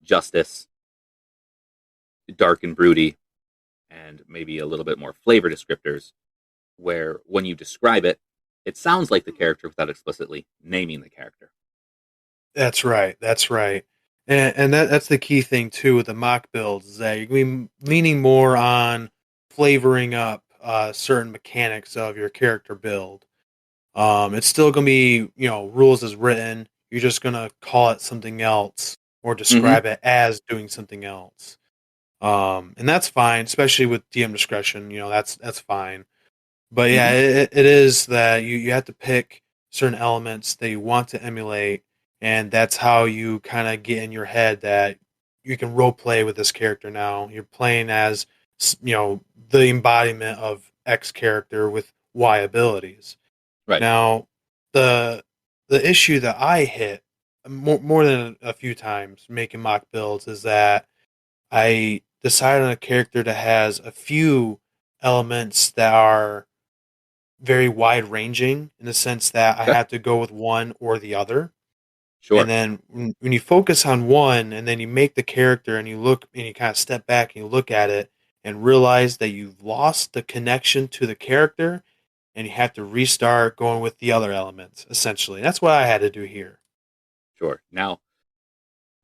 justice, dark and broody, and maybe a little bit more flavor descriptors, where when you describe it, it sounds like the character without explicitly naming the character. That's right. That's right. And that's the key thing too with the mock builds is that you're going to be leaning more on flavoring up certain mechanics of your character build. It's still going to be, rules as written. You're just going to call it something else or describe it as doing something else. And that's fine, especially with DM discretion. That's fine. But yeah, it is that you have to pick certain elements that you want to emulate, and that's how you kind of get in your head that you can role play with this character now. You're playing as, the embodiment of X character with Y abilities. Right. Now, the issue that I hit more than a few times making mock builds is that I decided on a character that has a few elements that are very wide ranging in the sense that I have to go with one or the other. Sure. And then when you focus on one and then you make the character and you look and you kind of step back and you look at it and realize that you've lost the connection to the character and you have to restart going with the other elements, essentially. That's what I had to do here. Sure. Now,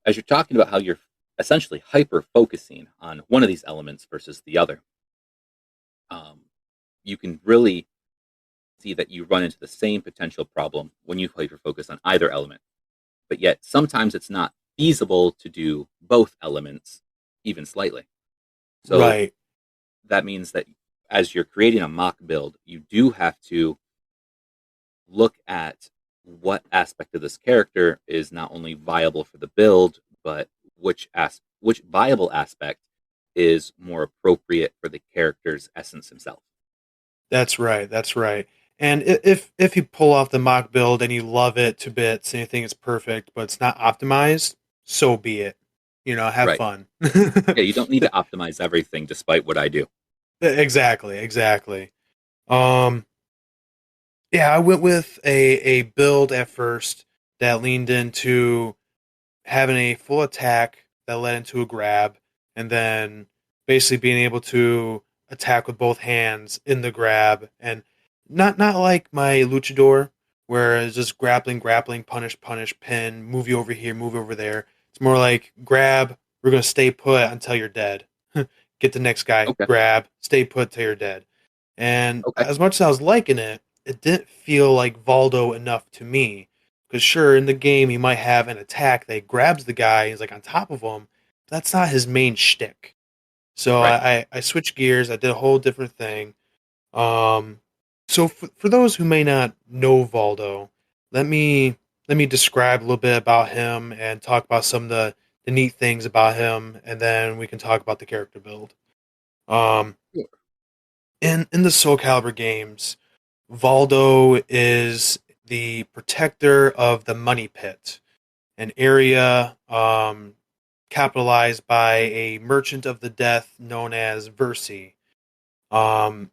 as you're talking about how you're essentially hyper focusing on one of these elements versus the other, you can really see that you run into the same potential problem when you hyper focus on either element. But yet, sometimes it's not feasible to do both elements even slightly. So Right. that means that as you're creating a mock build, you do have to look at what aspect of this character is not only viable for the build, but which viable aspect is more appropriate for the character's essence himself. That's right. That's right. And if you pull off the mock build and you love it to bits and you think it's perfect, but it's not optimized, so be it. Have Right. fun. Yeah, you don't need to optimize everything despite what I do. Exactly. Um, yeah, I went with a build at first that leaned into having a full attack that led into a grab, and then basically being able to attack with both hands in the grab, and not like my luchador, where it's just grappling, punish, pin, move you over here, move over there. It's more like grab, we're gonna stay put until you're dead. Get the next guy, Okay. grab, stay put till you're dead. And Okay. as much as I was liking it, it didn't feel like Valdo enough to me. Because sure, in the game, he might have an attack that grabs the guy, he's like on top of him. But that's not his main shtick. So Right. I switched gears. I did a whole different thing. So for those who may not know Valdo, let me describe a little bit about him and talk about some of the neat things about him, and then we can talk about the character build. Um, Sure. in the Soul Calibur games, Valdo is the protector of the Money Pit, an area capitalized by a merchant of the death known as Versi.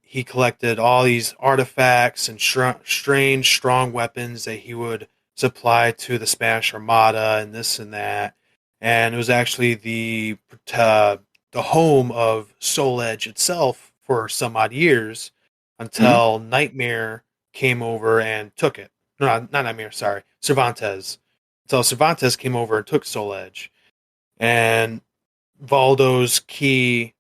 He collected all these artifacts and strange, strong weapons that he would supplied to the Spanish Armada and this and that. And it was actually the home of Soul Edge itself for some odd years until Nightmare came over and took it. No, not Nightmare, sorry. Cervantes. Until Cervantes came over and took Soul Edge. And Valdo's key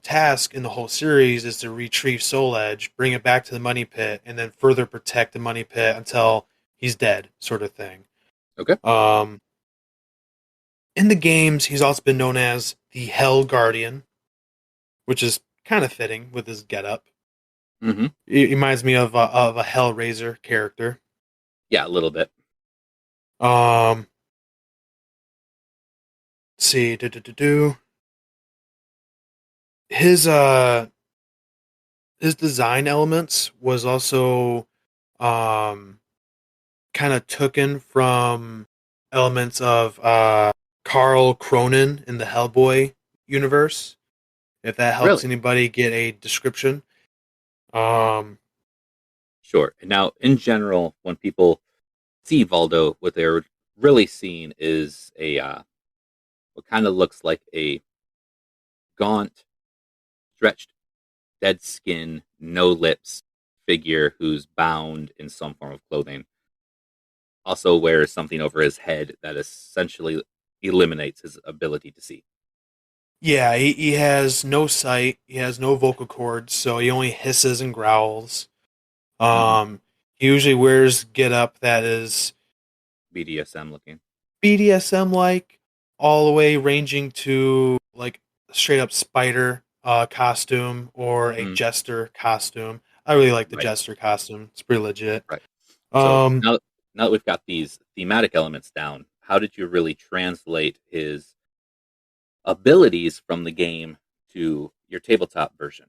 task in the whole series is to retrieve Soul Edge, bring it back to the Money Pit, and then further protect the Money Pit until he's dead, sort of thing. Okay. In the games, he's also been known as the Hell Guardian, which is kind of fitting with his getup. Mm-hmm. It reminds me of a Hellraiser character. Yeah, a little bit. Let's see. His design elements was also kind of taken from elements of Carl Cronin in the Hellboy universe. If that helps anybody get a description. Sure. Now, in general, when people see Valdo, what they're really seeing is a what kind of looks like a gaunt, stretched, dead skin, no lips figure who's bound in some form of clothing. Also wears something over his head that essentially eliminates his ability to see. Yeah, he has no sight. He has no vocal cords, so he only hisses and growls. He usually wears getup that is BDSM looking. BDSM-like, all the way ranging to like straight up spider costume or a jester costume. I really like the jester costume. It's pretty legit. Right. So now that we've got these thematic elements down, how did you really translate his abilities from the game to your tabletop version?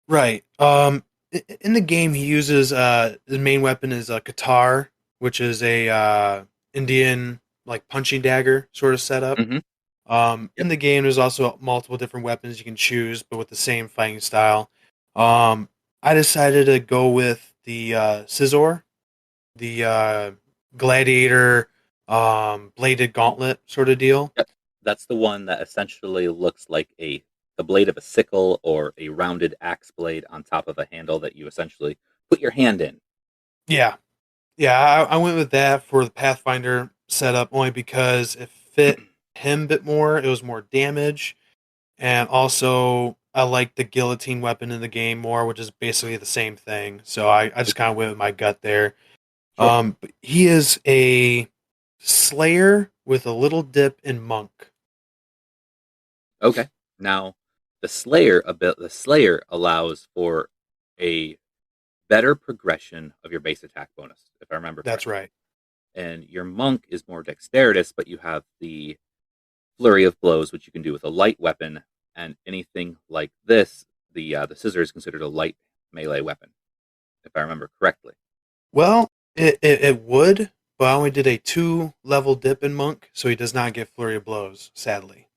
Right. In the game, he uses his main weapon is a guitar, which is a Indian like punching dagger sort of setup. In the game, there's also multiple different weapons you can choose, but with the same fighting style. I decided to go with the scissor, the gladiator bladed gauntlet sort of deal. Yep. That's the one that essentially looks like the blade of a sickle or a rounded axe blade on top of a handle that you essentially put your hand in. Yeah. Yeah, I went with that for the Pathfinder setup only because it fit him a bit more. It was more damage. And also, I like the guillotine weapon in the game more, which is basically the same thing. So I just kind of went with my gut there. Sure. But he is a slayer with a little dip in monk. Okay. Now, the slayer allows for a better progression of your base attack bonus, if I remember correctly. That's right. And your monk is more dexterous, but you have the flurry of blows, which you can do with a light weapon, and anything like this, the scissor is considered a light melee weapon, if I remember correctly. Well, it would, but I only did a 2-level dip in monk, so he does not get flurry of blows, sadly.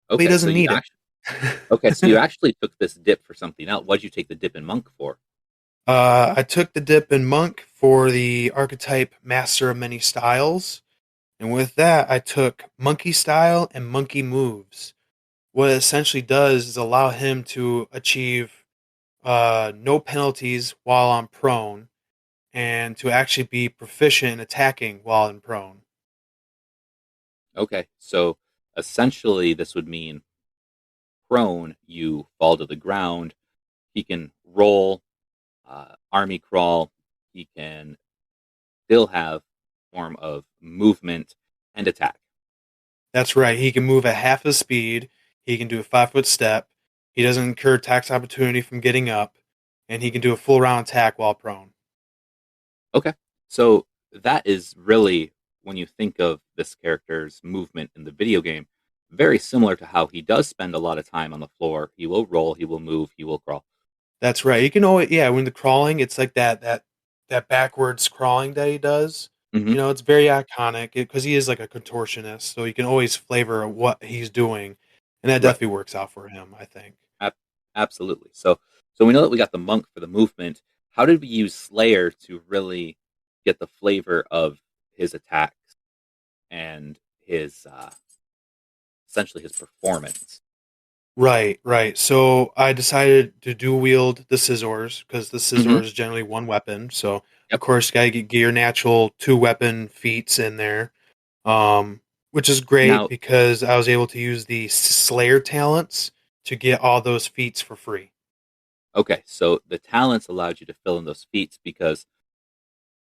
Okay, but he doesn't need it. Okay, so you actually took this dip for something else. What'd you take the dip in monk for? I took the dip in monk for the archetype Master of Many Styles, and with that, I took monkey style and monkey moves. What it essentially does is allow him to achieve no penalties while on prone, and to actually be proficient in attacking while in prone. Okay, so essentially this would mean prone, you fall to the ground. He can roll, army crawl. He can still have form of movement and attack. That's right. He can move at half his speed. He can do a 5-foot step. He doesn't incur tax opportunity from getting up, and he can do a full round attack while prone. Okay, so that is really, when you think of this character's movement in the video game, very similar to how he does spend a lot of time on the floor. He will roll, he will move, he will crawl. That's right. You can always, when the crawling, it's like that backwards crawling that he does. Mm-hmm. You know, it's very iconic because he is like a contortionist, so you can always flavor what he's doing, and that definitely works out for him, I think. Absolutely. So we know that we got the monk for the movement. How did we use Slayer to really get the flavor of his attacks and his essentially his performance. Right, right. So I decided to dual wield the scissors because the scissor is generally one weapon. So of course, gotta get your natural 2-weapon feats in there, which is great Now, because I was able to use the Slayer talents to get all those feats for free. okay, so the talents allowed you to fill in those feats because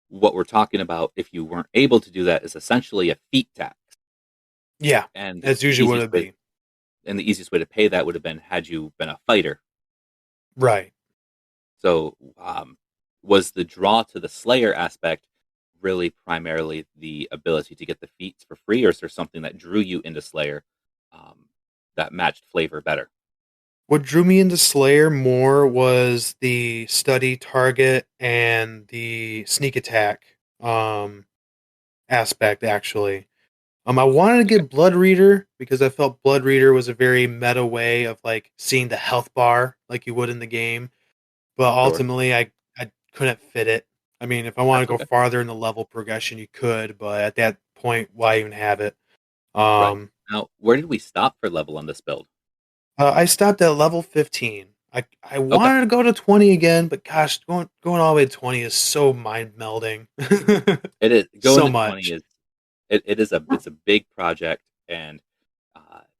what we're talking about, if you weren't able to do that, is essentially a feat tax. Yeah, And that's usually what it'd be. And the easiest way to pay that would have been had you been a fighter. Right. So, was the draw to the Slayer aspect really primarily the ability to get the feats for free, or is there something that drew you into Slayer that matched flavor better? What drew me into Slayer more was the study target and the sneak attack aspect, actually. I wanted to get Blood Reader because I felt Blood Reader was a very meta way of like seeing the health bar like you would in the game, but Sure. ultimately I couldn't fit it. I mean, if I want to That's go okay. farther in the level progression, you could, but at that point, why even have it? Right. Now, where did we stop for level on this build? I stopped at level 15. I Okay. wanted to go to 20 again, but gosh, going all the way to 20 is so mind melding. It is going So to 20 much. is it's a big project, and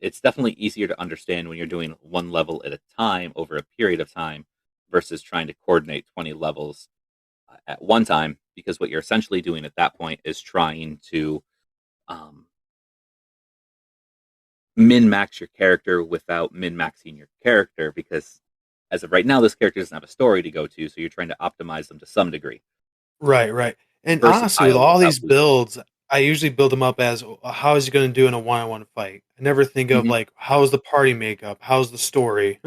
it's definitely easier to understand when you're doing one level at a time over a period of time versus trying to coordinate 20 levels at one time, because what you're essentially doing at that point is trying to um, min max your character without min maxing your character, because as of right now, this character doesn't have a story to go to, so you're trying to optimize them to some degree. Right, right. And honestly, with Versatile all without these losing. builds, I usually build them up as how is he going to do in a one-on-one fight. I never think of Mhm. like how's the party makeup, how's the story.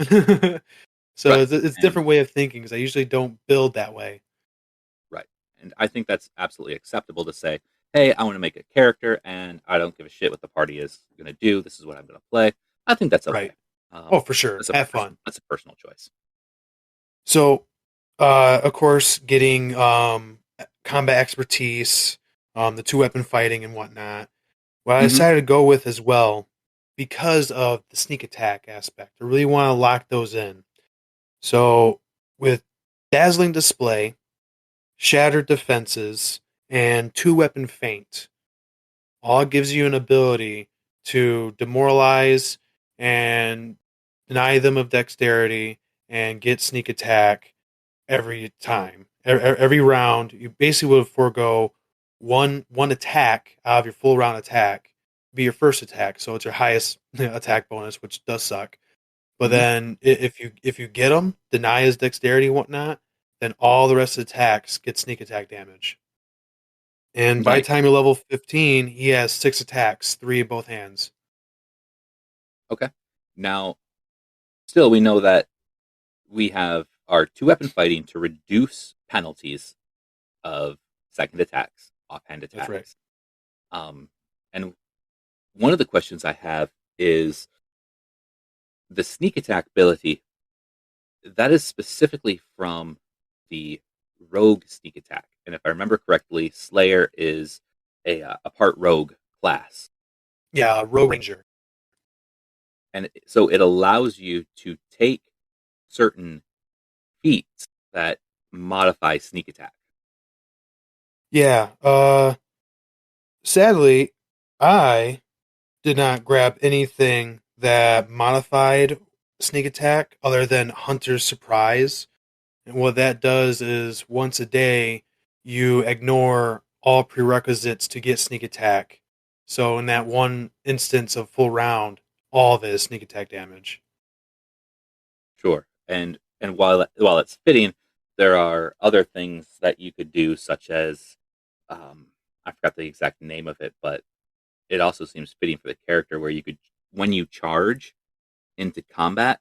So Right. it's a And different way of thinking because I usually don't build that way. right. And I think that's absolutely acceptable to say, hey, I want to make a character and I don't give a shit what the party is going to do. This is what I'm going to play. I think that's okay. Right. Oh, for sure. That's a Have fun. that's a personal choice. So, of course, getting combat expertise, the 2-weapon fighting and whatnot. What I Hmm. decided to go with as well, because of the sneak attack aspect, I really want to lock those in. So, with dazzling display, shattered defenses, and 2-weapon feint, all gives you an ability to demoralize and deny them of dexterity and get sneak attack every time. Every round, you basically would forego one attack out of your full round attack, be your first attack, so it's your highest attack bonus, which does suck. But Hmm. then if you get him, deny his dexterity and whatnot, then all the rest of the attacks get sneak attack damage. And by the Nice. time you're level 15, he has 6 attacks, 3 in both hands. Okay. Now, still, we know that we have our 2-weapon fighting to reduce penalties of second attacks, offhand That's right. attacks. Um, and one of the questions I have is the sneak attack ability. That is specifically from the rogue sneak attack, and if I remember correctly, Slayer is a part rogue class, Yeah, Rogue Ranger. and so it allows you to take certain feats that modify sneak attack. Yeah, sadly, I did not grab anything that modified sneak attack other than Hunter's Surprise. And what that does is once a day, you ignore all prerequisites to get sneak attack. So in that one instance of full round, all of it is sneak attack damage. Sure, and while it's fitting, there are other things that you could do, such as I forgot the exact name of it, but it also seems fitting for the character where you could, when you charge into combat,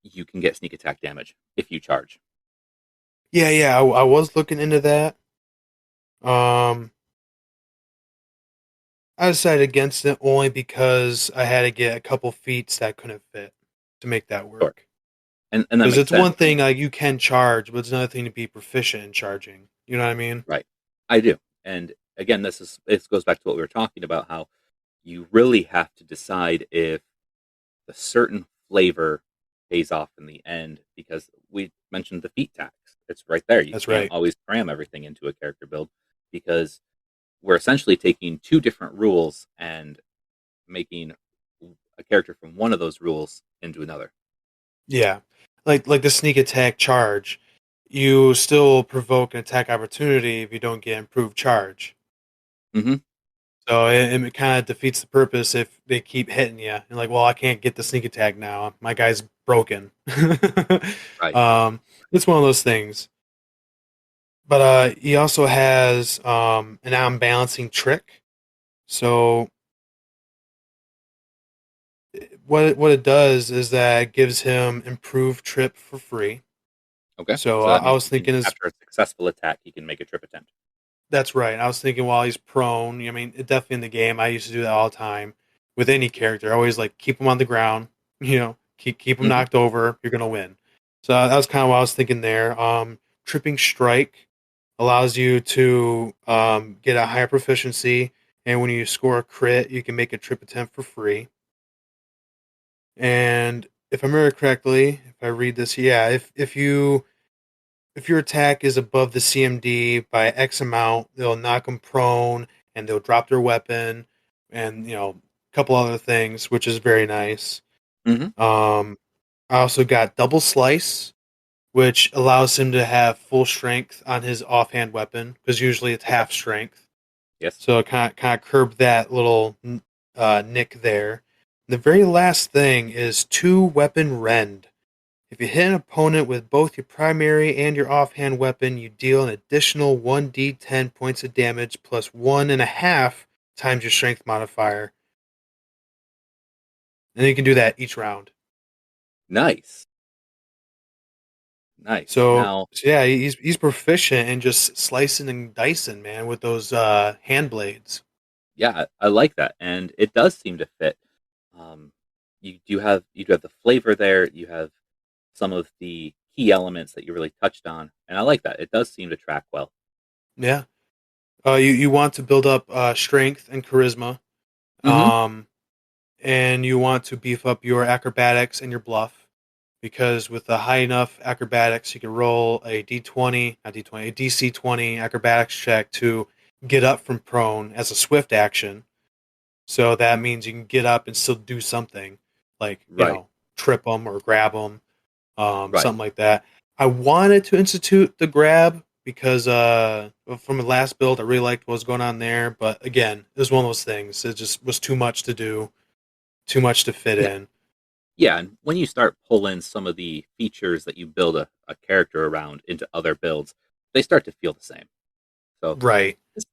you can get sneak attack damage if you charge. Yeah, yeah, I was looking into that. Um, I decided against it only because I had to get a couple feats that couldn't fit to make that Sure. work. And that Because makes it's one sense. thing like you can charge, but it's another thing to be proficient in charging. You know what I mean? Right. I do. And again, this goes back to what we were talking about, how you really have to decide if the certain flavor pays off in the end, because we mentioned the feat tax. It's right there. You That's can't right. always cram everything into a character build, because we're essentially taking two different rules and making a character from one of those rules into another. Yeah, like the sneak attack charge, you still provoke an attack opportunity if you don't get improved charge. Mm-hmm. So it kind of defeats the purpose if they keep hitting you. And like, well, I can't get the sneak attack now. My guy's broken. Right. It's one of those things. But he also has an unbalancing trick. So what it does is that it gives him improved trip for free. Okay. So that I means was thinking after a successful attack, he can make a trip attempt. that's right. I was thinking while he's prone. I mean, definitely in the game, I used to do that all the time with any character. I always like keep him on the ground. Keep him knocked over. You're gonna win. So that was kind of what I was thinking there. Tripping strike allows you to get a higher proficiency, and when you score a crit, you can make a trip attempt for free. And if I remember correctly, if I read this, yeah, if your attack is above the CMD by X amount, they'll knock them prone and they'll drop their weapon, and a couple other things, which is very nice. Mm-hmm. I also got double slice, which allows him to have full strength on his offhand weapon, because usually it's half strength. Yes. So it kind of curbed that little nick there. The very last thing is 2-weapon rend. If you hit an opponent with both your primary and your offhand weapon, you deal an additional 1d10 points of damage plus 1.5 times your strength modifier. And you can do that each round. Nice. So yeah, he's proficient in just slicing and dicing, man, with those hand blades. Yeah, I like that, and it does seem to fit. You do have the flavor there. You have some of the key elements that you really touched on, and I like that. It does seem to track well. Yeah. You want to build up strength and charisma, and you want to beef up your acrobatics and your bluff, because with the high enough acrobatics, you can roll a DC 20 acrobatics check to get up from prone as a swift action. So that means you can get up and still do something, like trip them or grab them, something like that. I wanted to institute the grab because from the last build, I really liked what was going on there. But again, it was one of those things. It just was too much to do, too much to fit in. Yeah, and when you start pulling some of the features that you build a character around into other builds, they start to feel the same. So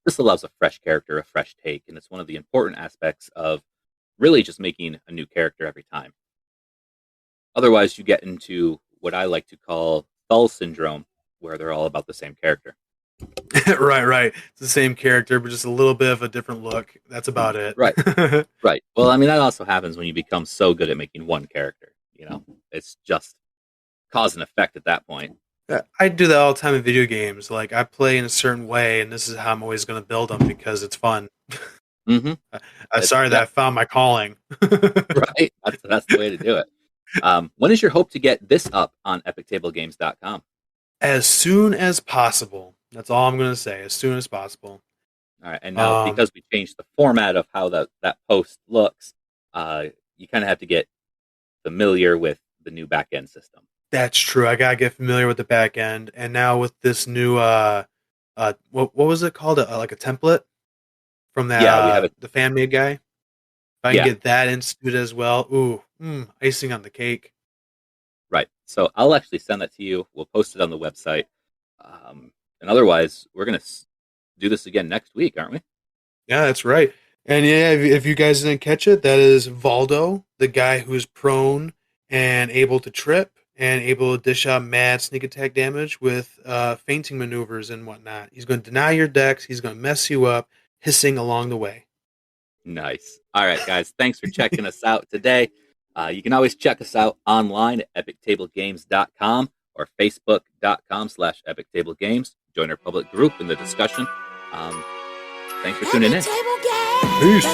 this allows a fresh character, a fresh take, and it's one of the important aspects of really just making a new character every time. Otherwise, you get into what I like to call Thull syndrome, where they're all about the same character. Right. It's the same character, but just a little bit of a different look. That's about it. Right. Well, I mean, that also happens when you become so good at making one character. It's just cause and effect at that point. I do that all the time in video games. Like, I play in a certain way, and this is how I'm always going to build them because it's fun. Mm-hmm. I'm sorry that I found my calling. Right. That's the way to do it. When is your hope to get this up on epictablegames.com? As soon as possible. That's all I'm going to say. As soon as possible. All right. And now, because we changed the format of how that post looks, you kind of have to get familiar with the new back-end system. That's true. I gotta get familiar with the back end, and now with this new what was it called? Like a template from that? Yeah, we have the fan made guy. If I can get that instituted as well, icing on the cake. Right. So I'll actually send that to you. We'll post it on the website. And otherwise, we're gonna do this again next week, aren't we? Yeah, that's right. And yeah, if you guys didn't catch it, that is Valdo, the guy who's prone and able to trip, and able to dish out mad sneak attack damage with fainting maneuvers and whatnot. He's going to deny your decks. He's going to mess you up, hissing along the way. Nice. All right, guys. Thanks for checking us out today. You can always check us out online at epictablegames.com or facebook.com/epictablegames. Join our public group in the discussion. Thanks for tuning in. Peace.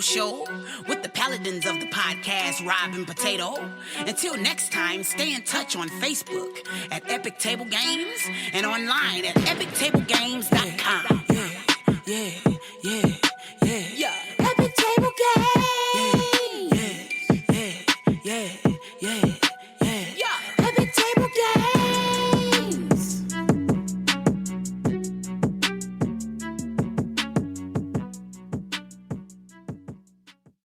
Show with the paladins of the podcast, Rob and Potato. Until next time, stay in touch on Facebook at Epic Table Games and online at epictablegames.com. Yeah. Epic Table Games. Yeah.